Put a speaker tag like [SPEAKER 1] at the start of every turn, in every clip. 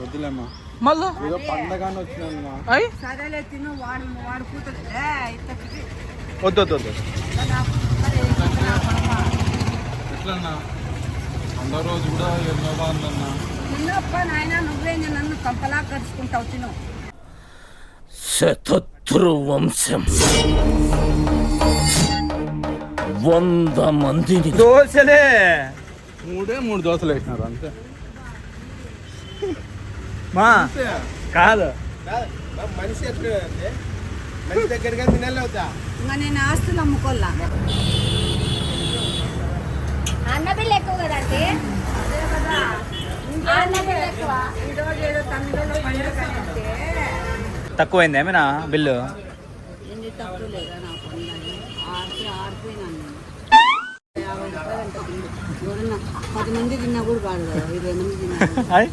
[SPEAKER 1] వద్దులేమ్మా
[SPEAKER 2] మళ్ళా
[SPEAKER 1] ఏదో పండగానే వచ్చినా
[SPEAKER 2] అయ్యి
[SPEAKER 3] సరేలే తిను వాడు కూతురు
[SPEAKER 2] వద్దు వద్దు వద్దు
[SPEAKER 1] ఎట్లన్నా అందరూ రోజు కూడా ఎన్నో బాగుందన్నా
[SPEAKER 3] తిన్నప్ప నాయన నువ్వే నన్ను కంపలా కరుచుకుంటావు తిను.
[SPEAKER 4] శతత్రు వంశం 100 మందిని
[SPEAKER 2] దోశలే
[SPEAKER 1] 3 దోశలు వేసినారు అంతే.
[SPEAKER 2] మా కాదు
[SPEAKER 1] మనిషి మనిషి దగ్గరగా తినాలవుతా.
[SPEAKER 3] ఇంకా నేను ఆస్తులు అమ్ముకోల్లా.
[SPEAKER 5] అన్న బిల్లు ఎక్కువ కదండి. అన్న బిల్లు ఎక్కువ.
[SPEAKER 3] ఈరోజు ఏదో తమిళలో పండుగ అంటే
[SPEAKER 2] తక్కువైంది ఏమైనా బిల్లు
[SPEAKER 3] ఎన్ని తక్కువ లేదా నాకు ఆడిపోయినాను. 50 రూపాయలు అంట బిల్లు. ఎవరన్నా 10 మంది తిన్నా కూడా కాదు కదా, 20 మంది తిన్నా.
[SPEAKER 2] అయ్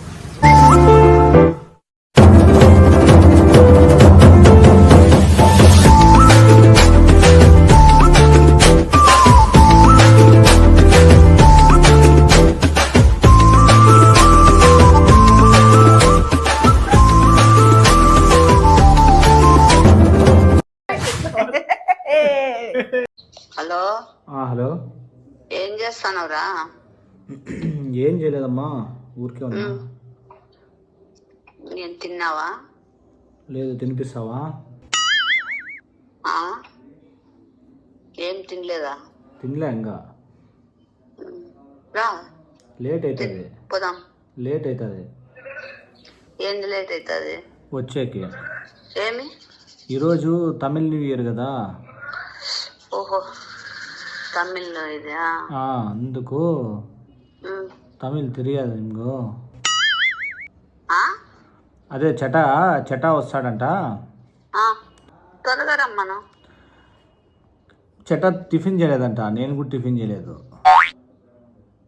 [SPEAKER 3] హలో
[SPEAKER 2] హలో
[SPEAKER 3] ఏం చేస్తానవరా?
[SPEAKER 2] ఏం చేయలేదమ్మా, ఊరికే ఉన్నా.
[SPEAKER 3] నేను తిన్నావా?
[SPEAKER 2] లేదు, తినిపిస్తావా?
[SPEAKER 3] ఏం తినలేదా?
[SPEAKER 2] తినలే ఇంకా,
[SPEAKER 3] రా
[SPEAKER 2] లేట్ అవుతుంది.
[SPEAKER 3] పోదాం.
[SPEAKER 2] లేట్ అవుతుంది
[SPEAKER 3] ఏంది లేట్ అవుతుంది?
[SPEAKER 2] వచ్చేకి.
[SPEAKER 3] ఏమి?
[SPEAKER 2] ఈరోజు తమిళ్ న్యూ ఇయర్ కదా.
[SPEAKER 3] ఓహో, తమిళ్లో ఇదా?
[SPEAKER 2] అందుకు తమిళ్ తెలియదు ఇంకో. అదే చటా వస్తాడంట.
[SPEAKER 3] త్వరగా రమ్మను.
[SPEAKER 2] చటా టిఫిన్ చేయలేదంట, నేను కూడా టిఫిన్ చేయలేదు.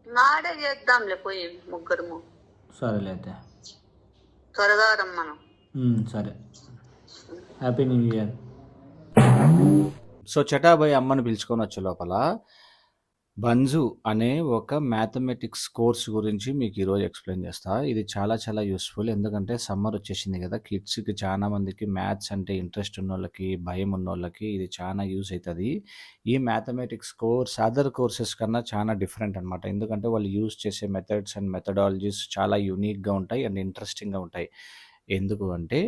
[SPEAKER 3] నాడే చేద్దాంలే పోయి ముగ్గురము.
[SPEAKER 2] సరేలే అయితే,
[SPEAKER 3] త్వరగా రమ్మను.
[SPEAKER 2] సరే. Happy new year. సో చటాబాయ్ అమ్మని పిలుచుకొని వచ్చే లోపల బంజు అనే ఒక మ్యాథమెటిక్స్ కోర్స్ గురించి మీకు ఈరోజు ఎక్స్ప్లెయిన్ చేస్తా. ఇది చాలా చాలా యూస్ఫుల్, ఎందుకంటే సమ్మర్ వచ్చేసింది కదా, కిడ్స్కి చాలా మందికి మ్యాథ్స్ అంటే ఇంట్రెస్ట్ ఉన్న వాళ్ళకి, భయం ఉన్న వాళ్ళకి ఇది చాలా యూస్ అవుతుంది. ఈ మ్యాథమెటిక్స్ కోర్స్ అదర్ కోర్సెస్ కన్నా చాలా డిఫరెంట్ అనమాట, ఎందుకంటే వాళ్ళు యూస్ చేసే మెథడ్స్ అండ్ మెథడాలజీస్ చాలా యూనిక్గా ఉంటాయి అండ్ ఇంట్రెస్టింగ్గా ఉంటాయి. ఎందుకు అంటే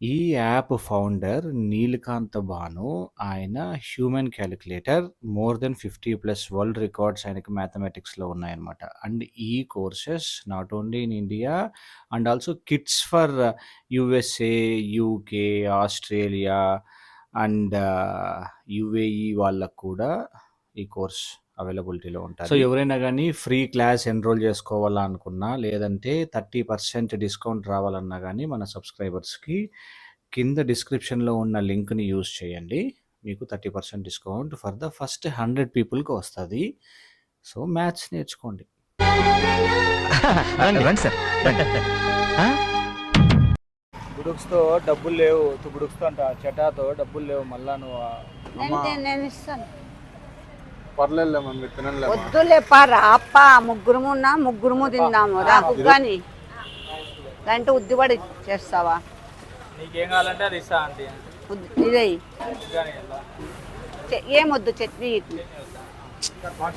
[SPEAKER 2] ఈ యాప్ ఫౌండర్ నీలకాంత్ భాను, ఆయన human calculator, more than 50+ world records ఆయనకి మ్యాథమెటిక్స్లో ఉన్నాయన్నమాట. అండ్ ఈ courses not only in India and also kids for USA, UK, Australia and UAE వాళ్ళకు కూడా ఈ కోర్స్ అవైలబిలిటీలో ఉంటుంది. సో ఎవరైనా కానీ ఫ్రీ క్లాస్ ఎన్రోల్ చేసుకోవాలా అనుకున్నా, లేదంటే 30% డిస్కౌంట్ రావాలన్నా కానీ మన సబ్స్క్రైబర్స్కి కింద డిస్క్రిప్షన్లో ఉన్న లింక్ని యూజ్ చేయండి. మీకు 30% డిస్కౌంట్ ఫర్ ద ఫస్ట్ 100 పీపుల్కి వస్తుంది. సో మ్యాథ్స్ నేర్చుకోండి. బుడుక్స్తో డబ్బులు లేవు, బుడుక్స్తో అంట చటాతో డబ్బులు లేవు. మళ్ళా నువ్వు
[SPEAKER 3] నేను ఇస్తాను.
[SPEAKER 1] పర్లేదు మమ్మీ, తినలే.
[SPEAKER 3] వద్దులే పారా అప్ప, ముగ్గురుము తిందాము. రా కుక్కని అంటే ఉద్దిపడి చేస్తావా?
[SPEAKER 2] నీకేం కావాలంటే అది ఇస్తా ఆంటీ.
[SPEAKER 3] ఇదే ఏమొద్దు, చట్నీ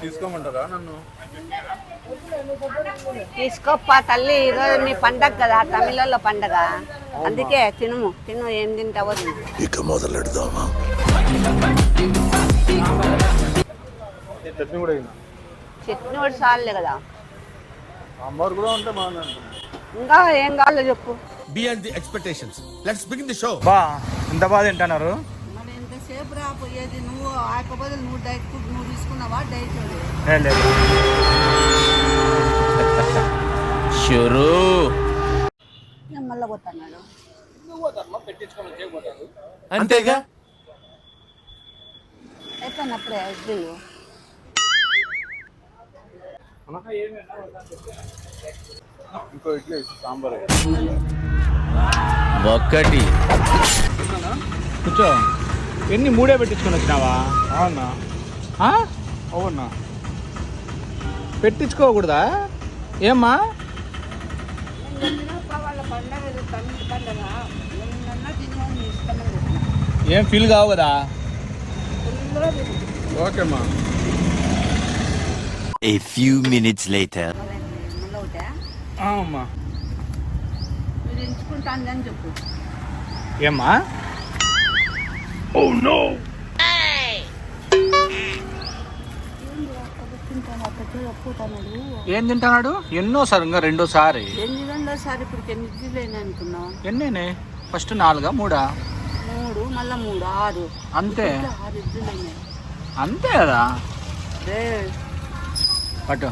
[SPEAKER 1] తీసుకోమంటారా నన్ను?
[SPEAKER 3] తీసుకోప్పా తల్లి, ఈరోజు మీ పండగ కదా, తమిళలో పండగ, అందుకే తిను ఏం తింటావో తిను.
[SPEAKER 4] ఇక మొదలెడదామా?
[SPEAKER 1] చట్నీ కూడా
[SPEAKER 3] చట్నీ కూడా చాలే కదా,
[SPEAKER 1] సాంబార్ కూడా ఉంటే బాగుంది.
[SPEAKER 3] ఇంకా ఏం కావాలో చెప్పు.
[SPEAKER 4] Beyond the expectations, let's begin the show.
[SPEAKER 2] బా ఎంత బాగా తింటున్నారు.
[SPEAKER 3] మరి ఎంతసేపు రాపోయేది? నువ్వు ఆకపోతే నువ్వు డైట్ ఫుడ్ నువ్వు తీసుకున్నావా? డైట్
[SPEAKER 4] షురూ
[SPEAKER 3] మళ్ళీ పోతున్నాడు.
[SPEAKER 4] అంతేగా.
[SPEAKER 3] అయిపోయినప్పుడే ఇడ్లీలు
[SPEAKER 1] ఇంకో ఇడ్లీ సాంబార్.
[SPEAKER 4] ఒకటి
[SPEAKER 2] కూర్చో. ఎన్ని 3 పెట్టించుకొని వచ్చినావా?
[SPEAKER 1] అవునా?
[SPEAKER 2] అవునా, పెట్టించుకోకూడదా? ఏమ్మా
[SPEAKER 3] పండగ ఇది తమిళ పండగ నిన్న తినే ఇష్టమే పెట్టిన
[SPEAKER 2] ఏం ఫీల్ కావు కదా?
[SPEAKER 3] ఫుల్గా తిను
[SPEAKER 1] ఓకే మా.
[SPEAKER 6] A few minutes later.
[SPEAKER 3] మళ్ళీ ఒకటే
[SPEAKER 1] అమ్మా
[SPEAKER 3] మీరు ఎంచుకుంటాను అని చెప్పు.
[SPEAKER 2] ఏమ్మా? ఏం తింటాడు? ఎన్నోసారి? ఇంకా రెండోసారి.
[SPEAKER 3] ఎన్ని రెండోసారి ఇప్పుడు ఎన్ని ఇడ్లీలు అయినాయి అనుకున్నావు?
[SPEAKER 2] ఎన్నేనే? ఫస్ట్ 4 3
[SPEAKER 3] 3 మళ్ళీ 3 6
[SPEAKER 2] అంతే.
[SPEAKER 3] 6 ఇడ్లీలు అయినాయి
[SPEAKER 2] అంతే కదా?
[SPEAKER 3] రే
[SPEAKER 2] పట్టు.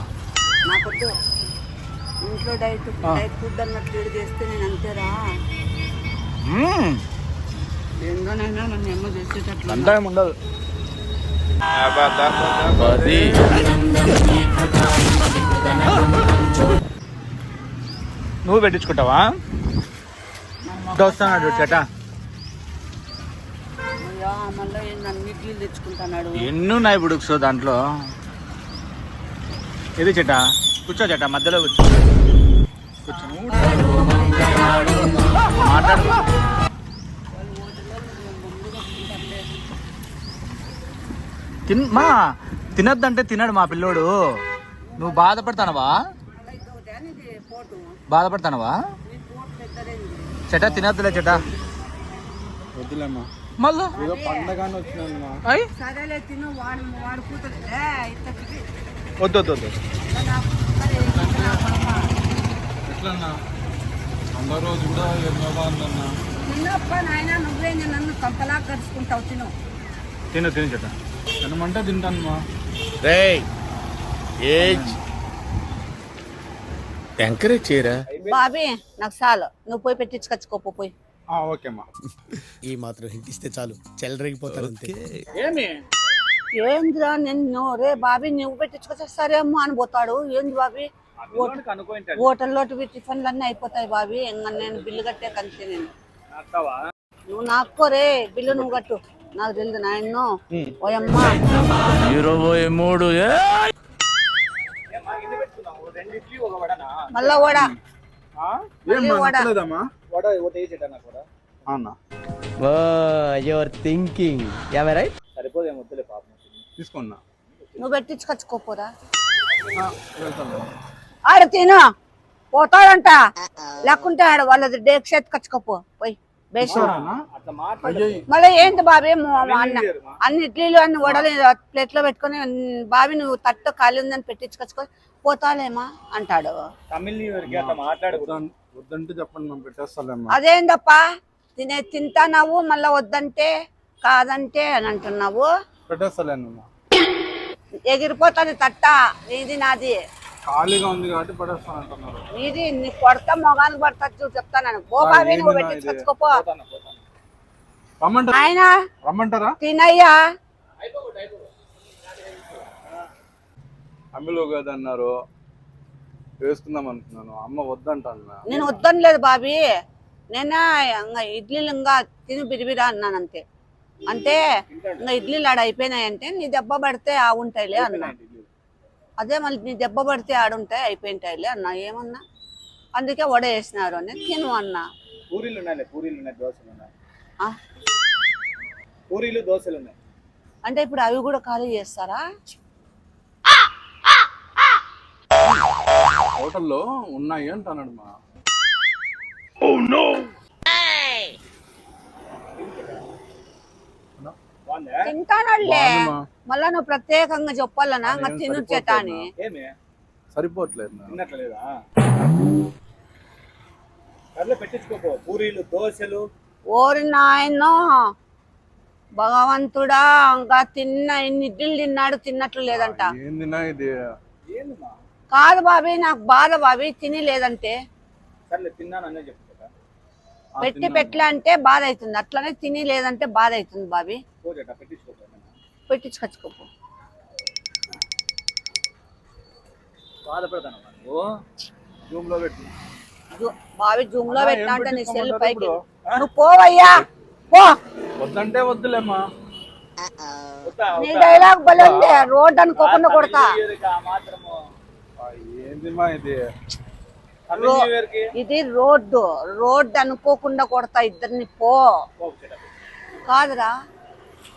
[SPEAKER 3] నాకొద్దు ఇంట్లో డైట్ ఫుడ్ అన్నట్టు వేడి చేస్తే నేను అంతేరా. ఏందోనైనా నన్ను ఏమో చేసేటట్లు
[SPEAKER 2] అంతా ఏమి ఉండదు.
[SPEAKER 4] అది
[SPEAKER 2] నువ్వు పెట్టించుకుంటావా? వస్తున్నాడు చెట.
[SPEAKER 3] అయ్యా మళ్ళీ నన్ను ఇడ్లీలు తెచ్చుకుంటున్నాడు.
[SPEAKER 2] ఎన్ని ఉన్నాయి ఇప్పుడు సో దాంట్లో? ఇది చెట. కూర్చో చెట, మధ్యలో కూర్చో. కూర్చో మాట్లాడు. మా తినొద్దంటే తినడు మా పిల్లోడు. నువ్వు బాధపడతానవా? బాధపడతానవా? చెట తినొద్దులే చెట.
[SPEAKER 1] వద్దులేమ్మా,
[SPEAKER 2] మళ్ళా
[SPEAKER 1] ఏదో పండగానే వచ్చినానమ్మా.
[SPEAKER 2] అయ్యి
[SPEAKER 3] సరేలే తిను వాడు కూతురు
[SPEAKER 2] వద్దు వద్దు వద్దు.
[SPEAKER 1] ఎట్లన్నా అందరూ రోజు కూడా ఎన్నో బాగుందన్నా.
[SPEAKER 3] తిన్నప్ప నాయన నువ్వే నన్ను కంపలా కరుచుకుంటావు. తిను
[SPEAKER 2] తిను తిను చెట.
[SPEAKER 1] తినమంటే తింటానమ్మా.
[SPEAKER 4] రేయ్ ఏజ్ ఎంకరేజ్ చేయరా.
[SPEAKER 3] బాబీ నాకు చాలు, నువ్వు పోయి పెట్టించుకొచ్చుకోపో పోయి.
[SPEAKER 1] ఓకేమ్మా.
[SPEAKER 7] ఈ మాత్రం హింట్ ఇస్తే చాలు చెలరేగిపోతారు అంతే.
[SPEAKER 2] ఏమి?
[SPEAKER 3] ఏందిరా నిన్ను రే బాబీ నువ్వు పెట్టించుకొచ్చేస్తారేమో అని పోతాడు. ఏంది బాబీ హోటల్లో టిఫిన్లు అన్నీ అయిపోతాయి బాబీ. ఇంకా నేను బిల్లు కట్టే కంటే నేను నువ్వు నాకోరే బిల్లు నువ్వు కట్టు. నాకు తెలియదు నాయన్నో ఓయమ్మా
[SPEAKER 4] 23
[SPEAKER 3] మళ్ళా ఓడా మళ్ళీ ఓడా.
[SPEAKER 1] అన్నా
[SPEAKER 7] యువర్ థింకింగ్ రైట్.
[SPEAKER 1] తీసుకున్నా.
[SPEAKER 3] నువ్వు పెట్టించుకొచ్చుకోపోరా.
[SPEAKER 1] వెళ్తాను.
[SPEAKER 3] ఆడ తిను పోతాడంట, లేకుంటే ఆడ వాళ్ళది డేక్ ఎత్తుకొచ్చుకోపో పోయి బేసు. మళ్ళీ ఏంటి బాబీ అన్ని ఇడ్లీలు అన్ని వడలు ప్లేట్ లో పెట్టుకొని బాబీ నువ్వు తట్టు ఖాళీ ఉందని పెట్టించుకొచ్చుకొని పోతాలేమా అంటాడు.
[SPEAKER 1] వద్దంటే చెప్పండి మేము పెట్టేస్తాలేమ్మా.
[SPEAKER 3] అదేందప్పా తింటానావు మళ్ళా వద్దంటే కాదంటే అని అంటున్నావు.
[SPEAKER 1] పెట్టేస్తాలేనమ్మా.
[SPEAKER 3] ఎగిరిపోతుంది తట్ట. నీది నాది
[SPEAKER 1] ఖాళీగా ఉంది కాబట్టి పెట్టేస్తాను అంటున్నారు.
[SPEAKER 3] నీది నీ కొడతా మొగానికి పడతా చూసి చెప్తాను. పో బాబీ నువ్వు పెట్టించుకొచ్చుకోపో.
[SPEAKER 1] రమ్మంటారా?
[SPEAKER 3] ఆయన
[SPEAKER 1] రమ్మంటారా?
[SPEAKER 3] తినయ్యా
[SPEAKER 1] అమ్మిలో కదన్నారు, వేసుకుందాం అనుకున్నాను. అమ్మ వద్దంటాను.
[SPEAKER 3] నేను వద్దని లేదు బాబీ. నేను ఇడ్లీలు ఇంకా తిని బిరిబిరా అన్నాను అంతే. అంటే ఇంకా ఇడ్లీలు ఆడ అయిపోయినాయంటే నీ దెబ్బ పడితే ఆగుంటాయిలే అన్నా. అదే మళ్ళీ నీ దెబ్బ పడితే ఆడుంటాయి అయిపోయింటాయిలే అన్నా. ఏమన్నా అందుకే వడ వేసినారు అని తిను అన్నా.
[SPEAKER 2] పూరీలు ఉన్నాయి, దోశలు ఉన్నాయి.
[SPEAKER 3] ఆ?
[SPEAKER 2] పూరీలు దోశలు ఉన్నాయి.
[SPEAKER 3] అంటే ఇప్పుడు అవి కూడా ఖాళీ చేస్తారా?
[SPEAKER 1] హోటల్లో ఉన్నాయి అంటున్నాడు మా.
[SPEAKER 3] తింటానోళ్ళే మళ్ళా నువ్వు ప్రత్యేకంగా చెప్పాలనా ఇంకా తిను చేత అని.
[SPEAKER 1] సరిపోవట్లేదు.
[SPEAKER 2] పెట్టించుకోపో పూరీలు దోశలు.
[SPEAKER 3] ఓరి నాయనో భగవంతుడా, ఇంకా ఇన్ని ఇడ్లీలు తిన్నాడు తిన్నట్లు లేదంట.
[SPEAKER 1] ఏందినా ఇది?
[SPEAKER 3] కాదు బాబీ నాకు బాధ బాబీ తిని లేదంటే.
[SPEAKER 2] తిన్నాననే చెప్తా.
[SPEAKER 3] పెట్టి పెట్ల అంటే బాధ అవుతుంది, అట్లనే తిని లేదంటే బాధ అవుతుంది బాబీ. పెట్టించుకొచ్చుకోపో. బాబీ జూమ్ లో పెట్టినా అంటే నీ సెల్ పైకి నువ్వు పోవయ్యా పో.
[SPEAKER 1] వద్దంటే వద్దులేమ్మా.
[SPEAKER 3] నీ డైలాగ్ బలే ఉంది, రోడ్ అనుకోకుండా కొడతా.
[SPEAKER 1] ఏంది మా ఇది?
[SPEAKER 3] ఇది రోడ్డు అనుకోకుండా కొడతా ఇద్దరిని పో కాదురా.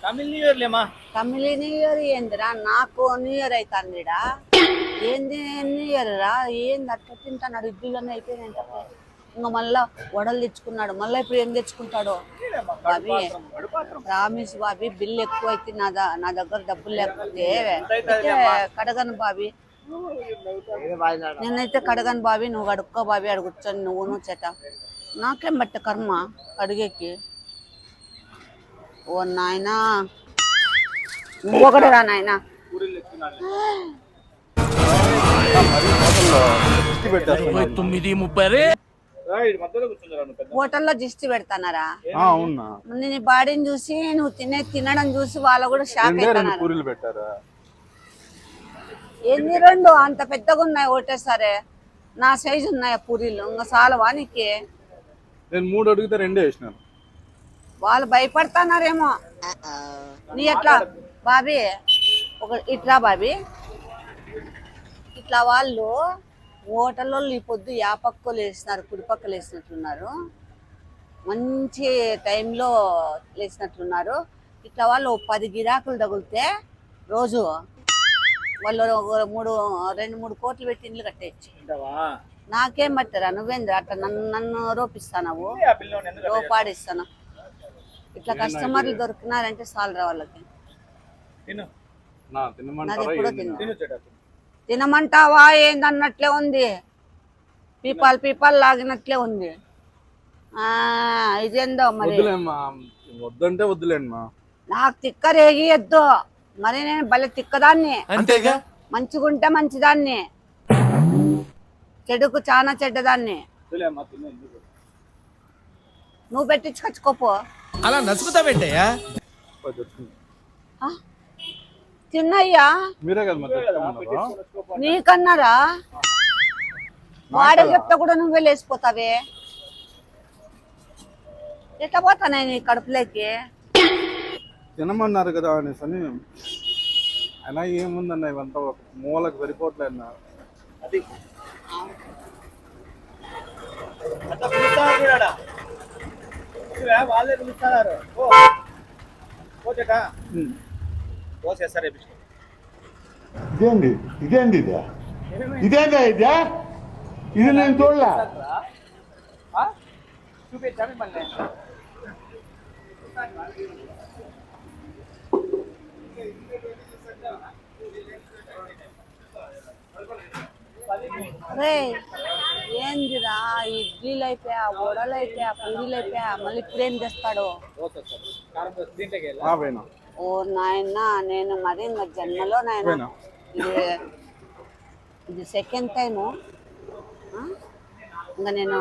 [SPEAKER 2] తమిళ న్యూ ఇయర్ లేమా?
[SPEAKER 3] తమిళ న్యూ ఇయర్ ఏందిరా? నాకు న్యూ ఇయర్ అవుతాందిడా. ఏంది న్యూ ఇయర్ రా? ఏంది అట్లా తింటాడు? ఇడ్లీలోనే అయిపోయినాయి తప్ప. ఇంకా మళ్ళా వడలు తెచ్చుకున్నాడు. మళ్ళీ ఇప్పుడు ఏం తెచ్చుకుంటాడు? బాబీ ప్రామిస్ బాబీ, బిల్లు ఎక్కువ అయితే నా దగ్గర డబ్బులు లేకపోతే కడగను బాబీ. నేనైతే కడగను బాబీ, నువ్వు అడుక్కో బాబీ. అడుగుచ్చాను నువ్వు చెట. నాకేం బట్ట కర్మ అడిగేకి. ఓ నాయనా, నువ్వు ఒకటి రా నాయనా. హోటల్లో దిష్టి పెడతానారా?
[SPEAKER 1] అవునా?
[SPEAKER 3] నీ బాడీని చూసి నువ్వు తినడం చూసి వాళ్ళు కూడా షాక్ అవుతున్నారు.
[SPEAKER 1] పూరీలు పెట్టారా?
[SPEAKER 3] ఎన్ని రెండు అంత పెద్దగా ఉన్నాయి ఒకటేసారి. నా సైజు ఉన్నాయా పూరీలు? ఇంకా చాలవా నీకు?
[SPEAKER 1] నేను 3 అడిగితే 2 వేసినాను.
[SPEAKER 3] వాళ్ళు భయపడతానారేమో. నీ ఎట్లా బాబీ? ఇట్లా బాబీ, ఇట్లా వాళ్ళు హోటల్లో ఈ పొద్దు యాపక్కలు వేసినారు, కుడిపక్కలు వేసినట్లున్నారు. మంచి టైంలో వేసినట్లున్నారు. ఇట్లా వాళ్ళు 10 గిరాకులు తగిలితే రోజు వాళ్ళు 2-3 కోట్లు పెట్టి ఇండ్లు కట్టేయచ్చు. నాకేం పట్టరా? నువ్వేంద్ర అట్లా నన్ను రోపిస్తావు, రోపాడిస్తాను. ఇట్లా కస్టమర్లు దొరికినారంటే చాలరా వాళ్ళకి. నాది ఎప్పుడో తినమంటావా ఏందన్నట్లే ఉంది. పీపాల్ లాగినట్లే ఉంది. ఇదేందో మరి.
[SPEAKER 1] వద్దంటే వద్దులేమ్మా.
[SPEAKER 3] నాకు తిక్క రేగియద్దు మరి. నేను భలే తిక్కదాన్ని.
[SPEAKER 4] అంతేగా?
[SPEAKER 3] మంచిగుంటే మంచిదాన్ని, చెడుకు చాలా చెడ్డదాన్ని. నువ్వు పెట్టించుకొచ్చుకోపో.
[SPEAKER 4] అలా నసుకుతావేంటయ్యా?
[SPEAKER 3] తిన్నయ్యా
[SPEAKER 1] మీరే కదా
[SPEAKER 3] నీకన్నారా? వాడే చెప్తా కూడా నువ్వే లేసిపోతావే. ఎట్లా పోతానే నీ కడుపులోకి?
[SPEAKER 1] తినమన్నారు కదా అనేసి అని. అయినా ఏముందన్న, ఇవంతా ఒక మూలకు సరిపోవట్లేదు.
[SPEAKER 2] అది వాళ్ళే పిలుస్తున్నారు.
[SPEAKER 8] ఇదేంది ఇదేంది ఇది నేను చూడలే.
[SPEAKER 2] చూపించా మిమ్మల్ని.
[SPEAKER 3] రే ఏందిరా? ఇడ్లీలు అయిపోయా, వడలు అయిపోయా, పూరీలు అయిపోయా, మళ్ళీ ఇప్పుడేం తెస్తాడు? ఓ నాయన, నేను మరి ఇంకా జన్మలో నాయన ఇది సెకండ్ టైము. ఇంకా నేను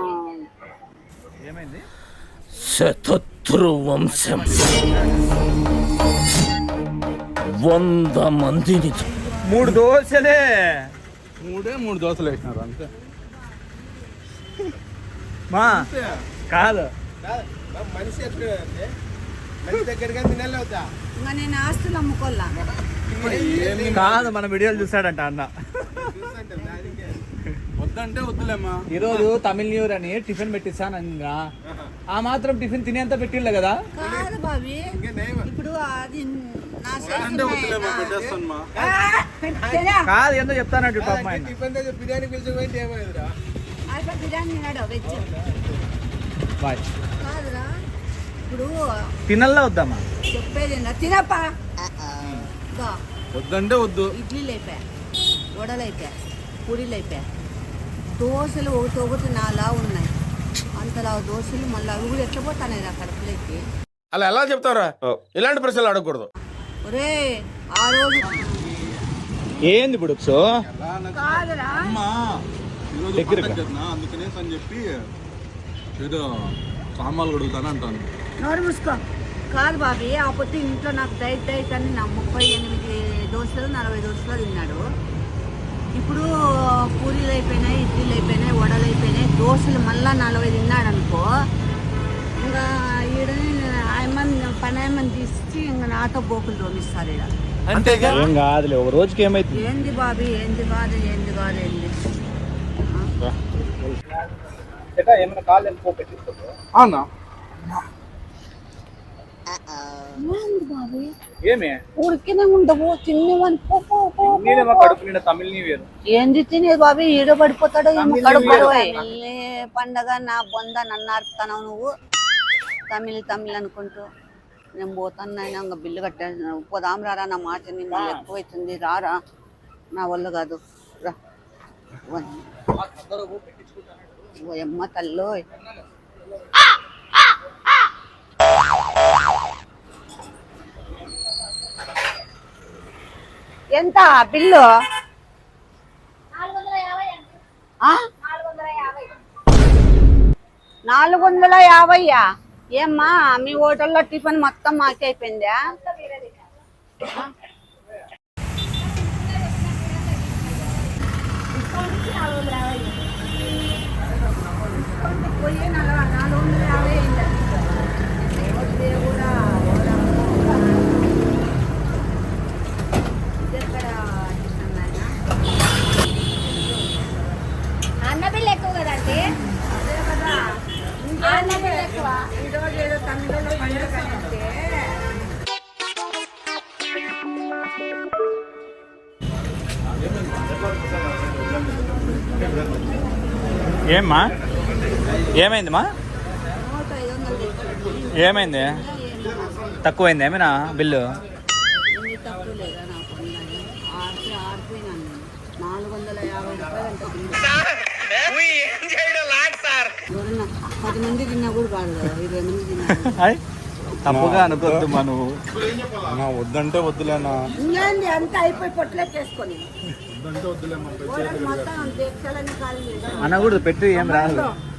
[SPEAKER 4] శతత్రు వంశం 100 మందిని
[SPEAKER 2] 3 దోశలే.
[SPEAKER 1] 3 దోశలు వేసినారు అంతే.
[SPEAKER 2] మా కాదు
[SPEAKER 7] మనిషి మనిషి దగ్గరగా తినాలి అవుతా.
[SPEAKER 3] ఇంకా నేను ఆస్తులు అమ్ముకోలా.
[SPEAKER 2] కాదు, మన వీడియోలు చూస్తాడంట అన్న.
[SPEAKER 1] వద్దంటే వద్దులేమ్మా.
[SPEAKER 2] ఈరోజు తమిళ న్యూ ఇయర్ అని టిఫిన్ పెట్టిస్తాను. ఇంకా ఆ మాత్రం టిఫిన్ తినేంత పెట్టిండ్లే కదా.
[SPEAKER 3] కాదు బాబీ, ఇప్పుడు అది నా
[SPEAKER 1] అంటే వద్దులేమ్మా, పెట్టేస్తాను.
[SPEAKER 2] కాదు ఏందో చెప్తానంటు పాపం ఆయన.
[SPEAKER 7] బిర్యానీ పిలిచిపోయింది ఏమైందిరా?
[SPEAKER 3] బిర్యానీ తిన్నాడు వెజ్.
[SPEAKER 2] బాయ్.
[SPEAKER 3] కాదురా, ఇప్పుడు
[SPEAKER 2] తినల్లా వద్దామా?
[SPEAKER 3] చెప్పేది తినప్పా.
[SPEAKER 1] వద్దంటే వద్దు.
[SPEAKER 3] ఇడ్లీలు అయిపోయా, వడలు అయిపోయా, పూరీలు అయిపోయా, దోశలు ఒకటి 4 ఉన్నాయి. అంతలా దోశలు మళ్ళీ అవి కూడా ఎట్లా పోతాయి నా కడుపులోకి?
[SPEAKER 4] అలా ఎలా చెప్తారా? ఇలాంటి ప్రశ్నలు అడగకూడదు.
[SPEAKER 3] ఒరే ఆ రోజు
[SPEAKER 2] ఏంది ఇప్పుడు
[SPEAKER 3] కాదురా,
[SPEAKER 1] అందుకనేసి అని చెప్పి ఏదో సామాన్లు అడుగుతాను అంటాను.
[SPEAKER 3] నోరు మూసుకో. కాదు బాబీ, ఆ పొద్దు ఇంట్లో నాకు డైట్ అని నా 38 దోశలు 40 దోశలు తిన్నాడు. ఇప్పుడు పూరీలు అయిపోయినాయి, ఇడ్లీలు అయిపోయినాయి, వడలు అయిపోయినాయి, దోశలు మళ్ళా 40 తిన్నాడు అనుకో. ఇంకా ఈడని పనాయమని తీసి ఇంకా నాతో బోకులు తోమిస్తారు ఈడ.
[SPEAKER 4] అంతేగా?
[SPEAKER 2] ఏం కాదులే, ఒక రోజుకి ఏమైతుంది?
[SPEAKER 3] ఏంది బాబీ, ఏంది కాదు.
[SPEAKER 1] అన్నా
[SPEAKER 3] ఊరికేనే ఉండవు తినేవని ఏంది తినేది బాబీ ఈడ పడిపోతాడో ఏమో కడుపు పండగ నా బొంద నన్ను ఆడుతున్నావు నువ్వు తమిళ్ తమిళ్ అనుకుంటూ నేను పోతాను నాయన ఇంకా బిల్లు కట్టాను పోదాం రారా నా మాట నిన్ను ఎక్కువైతుంది రారా నా వల్ల కాదు రా అమ్మ తల్లో ఎంత బిల్లు 450 ఏమ్మా మీ హోటల్లో టిఫిన్ మొత్తం మాకే అయిపోయిందా
[SPEAKER 5] అన్న బిల్లు ఎక్కువ కదండి అన్న బిల్లు ఎక్కువ
[SPEAKER 3] ఈరోజు ఏదో తమిళలో పండుగ అంటే
[SPEAKER 2] ఏమ్మా ఏమైందమ్మా ఏమైంది తక్కువైంది ఏమైనా బిల్లు
[SPEAKER 3] ఎన్ని తక్కువ లేదా నాకు ఆడిపోయినాను 450 అంట ఎవరన్నా 10 మంది తిన్నా కూడా కాదు కదా 20 మంది తిన్నా
[SPEAKER 2] తప్పుగా అనుకోవద్దు నువ్వు
[SPEAKER 1] అన్నా వద్దంటే వద్దులేనా
[SPEAKER 3] ఇంకేంది అంతా అయిపోయి పొట్లేకేసుకొని
[SPEAKER 1] వద్దంటే వద్దులేమా
[SPEAKER 3] మొత్తం దీక్షలన్నీ ఖాళీ
[SPEAKER 2] అనకూడదు పెట్టు ఏం రాదు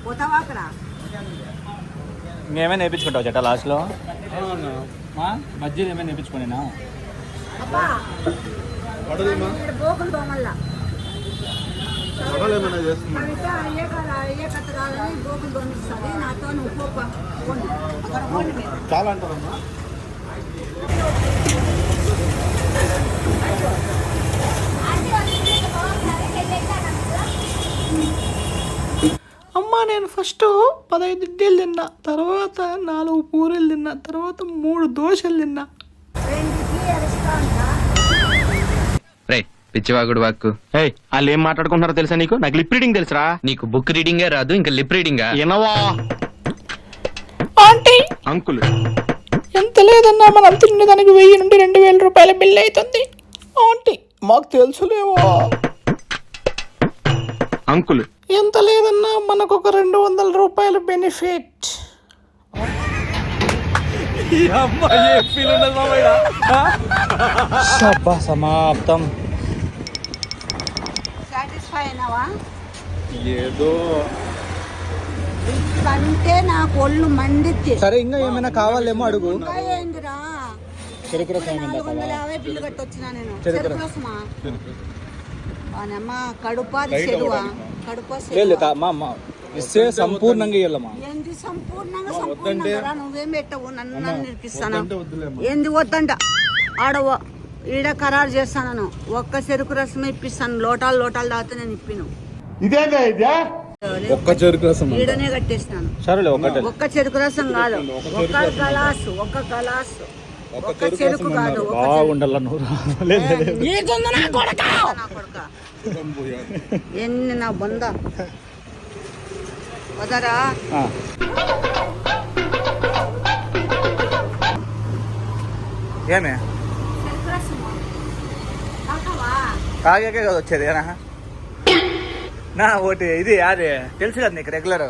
[SPEAKER 3] పోతావా అక్కడ
[SPEAKER 2] ఇంకేమైనా నేర్పించుకుంటావు జట లాస్ట్లో మధ్యలో ఏమైనా నేర్పించుకునేనా
[SPEAKER 3] అబ్బా
[SPEAKER 1] పడలేమా
[SPEAKER 3] ఇక్కడ బోకులు దోమల్లా
[SPEAKER 1] పడలేమన్నా చేస్తున్నా
[SPEAKER 3] అయితే అయ్యే కథ కాదని బోకులు దోమిస్తుంది నాతో నువ్వు పోండి అక్కడ పోండి మీరు
[SPEAKER 1] చాలా అంటారమ్మా
[SPEAKER 9] అమ్మ నేను ఫస్ట్ 15 ఇడ్లీలు తిన్నా, తర్వాత 4 పూరీలు తిన్నా, తర్వాత 3 దోశలు తిన్నా.
[SPEAKER 10] పిచ్చివాగుడు వాక్కు
[SPEAKER 4] వాళ్ళు ఏం మాట్లాడుకుంటున్నారో తెలుసా నీకు? నాకు లిప్ రీడింగ్ తెలుసురా.
[SPEAKER 10] నీకు బుక్ రీడింగే రాదు ఇంకా లిప్ రీడింగా?
[SPEAKER 4] ఎనవా
[SPEAKER 9] ఆంటీ
[SPEAKER 4] అంకుల్
[SPEAKER 9] ఎంత లేదన్నా మనం తినేదానికి 1000 నుండి 2000 రూపాయల బిల్ అవుతుంది. ఆంటీ మాకు తెలుసులేవా.
[SPEAKER 4] అంకుల్
[SPEAKER 9] ఎంత లేదన్నా మనకు ఒక 200 రూపాయల బెనిఫిట్.
[SPEAKER 2] సమాప్తం.
[SPEAKER 3] సాటిస్ఫై అయినావా?
[SPEAKER 1] ఏదో
[SPEAKER 3] కంటే నాకు ఒళ్ళు మండిద్ది.
[SPEAKER 2] సరే ఇంకా ఏమైనా కావాలేమో అడుగు.
[SPEAKER 3] ఇంకా ఏందిరా
[SPEAKER 2] చెరుకు రసం
[SPEAKER 3] 450 బిల్లు కట్టొచ్చినా నేను. చెరుకు రసమా? వానమ్మ కడుపాది చెరువా? కడుపా
[SPEAKER 2] ఇస్తే సంపూర్ణంగా ఇవ్వాలమ్మా.
[SPEAKER 3] ఏంది సంపూర్ణంగా నువ్వేం పెట్టవు నన్ను నిరికిస్తాను. ఏంది వద్దంట ఆడవ ఈడ ఖరారు చేస్తాను. ఒక్క చెరుకు రసం ఇప్పిస్తాను. లోటాలు తాగితే నేను ఇప్పిను.
[SPEAKER 8] ఇదేందా ఇదే
[SPEAKER 1] ఒక్క చెరుకు రసం
[SPEAKER 3] ఈడనే కట్టేస్తాను.
[SPEAKER 2] సరేలే ఒకటే.
[SPEAKER 3] ఒక్క చెరుకు రసం కాదు, ఒక్క గలాసు ఒక్క చెరుకు కాదు.
[SPEAKER 2] బాగుండాల నువ్వు
[SPEAKER 3] నా కొడుక ఎన్ని నా బొంద వదరా.
[SPEAKER 2] ఏమే తాగాకే కదా వచ్చేది నా ఒకటి ఇది అదే తెలుసు కదా నీకు రెగ్యులర్.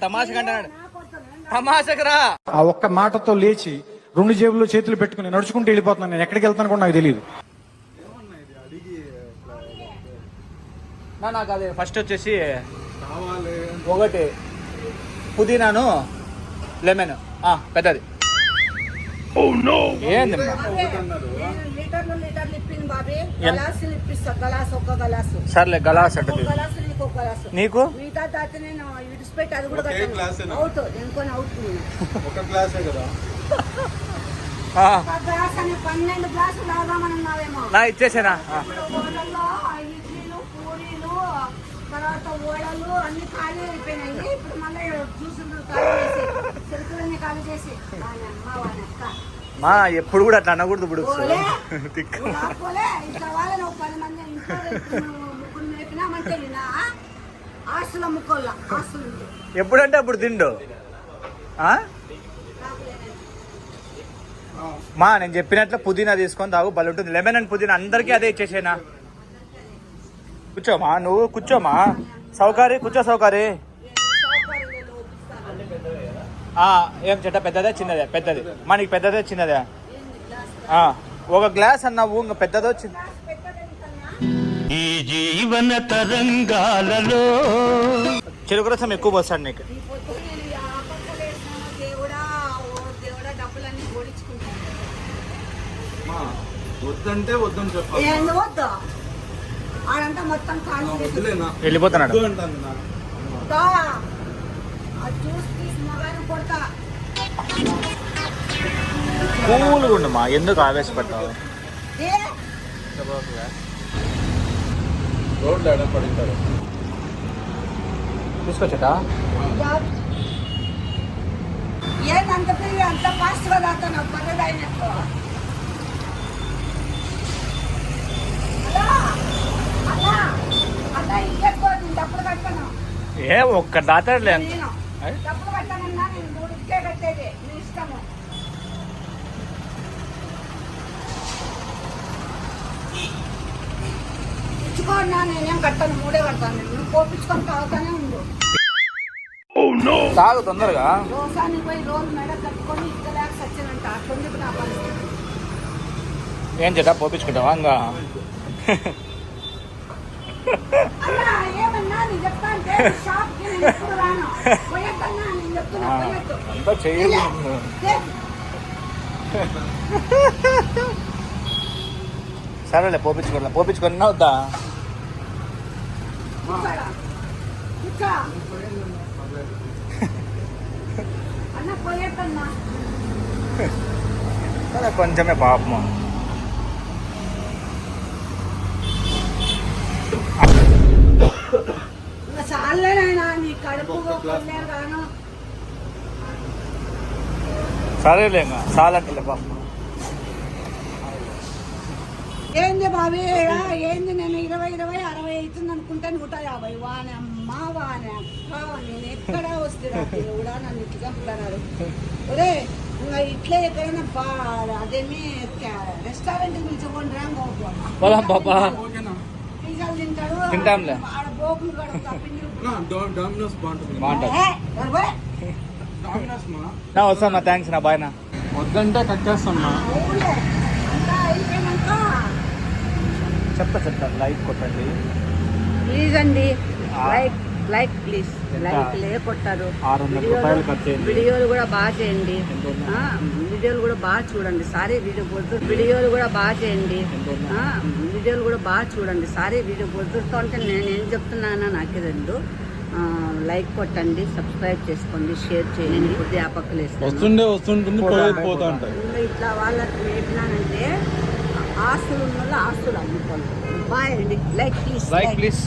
[SPEAKER 2] తమాషా కంటున్నాడు. తమాషకరా
[SPEAKER 11] ఆ ఒక్క మాటతో లేచి 2 జేబుల్లో చేతులు పెట్టుకుని నడుచుకుంటూ వెళ్ళిపోతున్నాను. నేను ఎక్కడికి వెళ్తాను కూడా నాకు తెలియదు.
[SPEAKER 2] నాకు అది ఫస్ట్ వచ్చేసి ఒకటి పుదీనాను లెమన్ పెద్దది. ఏంది సర్లే గలాస్ అంటే నీకు
[SPEAKER 3] మిగతా నేను ఇడిచిపెట్టి అది కూడా
[SPEAKER 1] ఒక గ్లాసే కదా
[SPEAKER 3] ఒక గ్లాస్ అని 12 గ్లాసులు తాగుదామని ఉన్నావేమో.
[SPEAKER 2] నా ఇచ్చేసానా
[SPEAKER 3] హోటల్లో ఇడ్లీలు పూరీలు తర్వాత ఓడలు అన్ని ఖాళీ అయిపోయినాయి. ఇప్పుడు మళ్ళీ జ్యూసులు ఖాళీ చేసి చెరుకులన్నీ ఖాళీ చేసి వాని అమ్మ వాని అక్క
[SPEAKER 2] మా ఎప్పుడు కూడా అట్లా అనకూడదు ఇప్పుడు
[SPEAKER 3] పోలే పోలే ఇట్లా వాళ్ళని ఒక 10 మంది ఇంట్లో ముగ్గురు మేపినామంటే వినా ఆస్తులు అమ్ముకోవాల ఆస్తులు ఉంటే
[SPEAKER 2] ఎప్పుడంటే అప్పుడు తిండు మా నేను చెప్పినట్లు పుదీనా తీసుకొని తాగు భలే ఉంటుంది. లెమన్ అండ్ పుదీనా అందరికీ అదే ఇచ్చేసేనా. కూర్చోమా నువ్వు కూర్చోమా సౌకారి కూర్చో సౌకారి. ఏం చెట్ట పెద్దదే చిన్నదే? పెద్దది. మనకి పెద్దదే చిన్నదే? ఒక గ్లాస్ అన్నావు ఇంకా పెద్దదో చిన్న.
[SPEAKER 6] ఈ జీవన తరంగాలలో
[SPEAKER 2] చెరుకు రసం ఎక్కువ పోస్తాడు నీకు.
[SPEAKER 1] వద్దంటే వద్దని చెప్పాలి.
[SPEAKER 3] ఏంది వద్దు ఆడంతా మొత్తం ఖాళీ
[SPEAKER 1] వద్దులేనా
[SPEAKER 2] వెళ్ళిపోతున్నాడు.
[SPEAKER 1] అంటాను నా.
[SPEAKER 3] జ్యూస్ తీసి మగాను కొడతా.
[SPEAKER 2] కూల్గా ఉండమా ఎందుకు ఆవేశపడతావు?
[SPEAKER 3] ఏ
[SPEAKER 1] రోడ్లు ఎడ పడింటారు.
[SPEAKER 2] తీసుకొచ్చట
[SPEAKER 3] ఏందంత పెరిగి అంత ఫాస్ట్గా తాగుతాను పర్లేదు అయినట్టు. అలా అలా ఇంకెక్కువ డబ్బులు కట్టాను.
[SPEAKER 2] ఏ ఒక్క దాతాడులే.
[SPEAKER 3] నేను డబ్బులు కట్టానన్నా నేను 3 కట్టేది నీ ఇష్టము. ఇచ్చుకోన్నా నేనేం కట్టాను 3 కడతాను. నువ్వు కోపించుకొని తాగుతానే ఉండు.
[SPEAKER 2] తాగు తొందరగా.
[SPEAKER 3] రోజానికి పోయి రోజు మెడ కట్టుకొని ఇక్కలేక సచ్చినంట. అట్లుంది నా పరిస్థితి.
[SPEAKER 2] ఏం చేద్దా పోపించుకుంటావా ఇంకా?
[SPEAKER 3] అన్నా ఏమన్నా నేను చెప్తా అంటే షాప్కి నేను ఎప్పుడు రాను. పోయొద్దన్నా నేను చెప్తున్నా పోయొద్దు.
[SPEAKER 2] అంతా చెయ్యి. సరేలే పోపించుకున్నా వద్దా?
[SPEAKER 3] అన్న పోయొద్దన్నా.
[SPEAKER 2] సరే కొంచెమే పాపము.
[SPEAKER 3] చాలేనైనా నీ కడుపు కొల్లేరు గాను.
[SPEAKER 2] సరేలే ఇంకా చాలంటే పాపం.
[SPEAKER 3] ఏంది బాబీ ఏంది నేను 20, 60 అవుతుంది అనుకుంటే 150. వాని అమ్మ వాని అక్క నేను ఎక్కడ వస్తున్నా దేవుడా నన్ను ఇట్లా చంపుతున్నాడు. ఒరే ఇంకా ఇట్లే ఎక్కడైనా అదేమి రెస్టారెంట్ పిలిచుకోండి రా.
[SPEAKER 2] పోదాం పాపా.
[SPEAKER 3] పిజ్జాలు తింటాడు
[SPEAKER 2] తింటాంలే.
[SPEAKER 3] ఆడ బోకులు కడుగుతా పిండి
[SPEAKER 1] డామినోస్ బాగుంటుంది. డామినోస్ మా
[SPEAKER 2] నా వస్తాను. థ్యాంక్స్ నా బాయ్ నా.
[SPEAKER 1] వద్దంటే కట్టేస్తామ్మా.
[SPEAKER 3] అయిపోయినాక
[SPEAKER 2] చెప్తా లైక్ కొట్టండి
[SPEAKER 3] ప్లీజ్ అండి. లైక్ ప్లీజ్ లైక్ కొట్టారు.
[SPEAKER 2] 600 రూపాయలు ఖర్చు అయింది.
[SPEAKER 3] వీడియోలు కూడా బాగా చేయండి. వీడియోలు కూడా బాగా చూడండి. సారీ వీడియో వీడియోలు కూడా బాగా చేయండి. వీడియోలు కూడా బాగా చూడండి. సారీ వీడియో పొద్దుతో అంటే నేనేం చెప్తున్నానో నాకే తెలియదు. లైక్ కొట్టండి, సబ్స్క్రైబ్ చేసుకోండి, షేర్ చేయండి. కొద్ది ఆ పక్కలు
[SPEAKER 1] వస్తుంటుంది పోతా ఉంటాయి.
[SPEAKER 3] ఇట్లా వాళ్ళకి నేర్పినానంటే ఆస్తులు ఉన్న వాళ్ళు ఆస్తులు అమ్ముకోండి. బాయ్ అండి. Like please.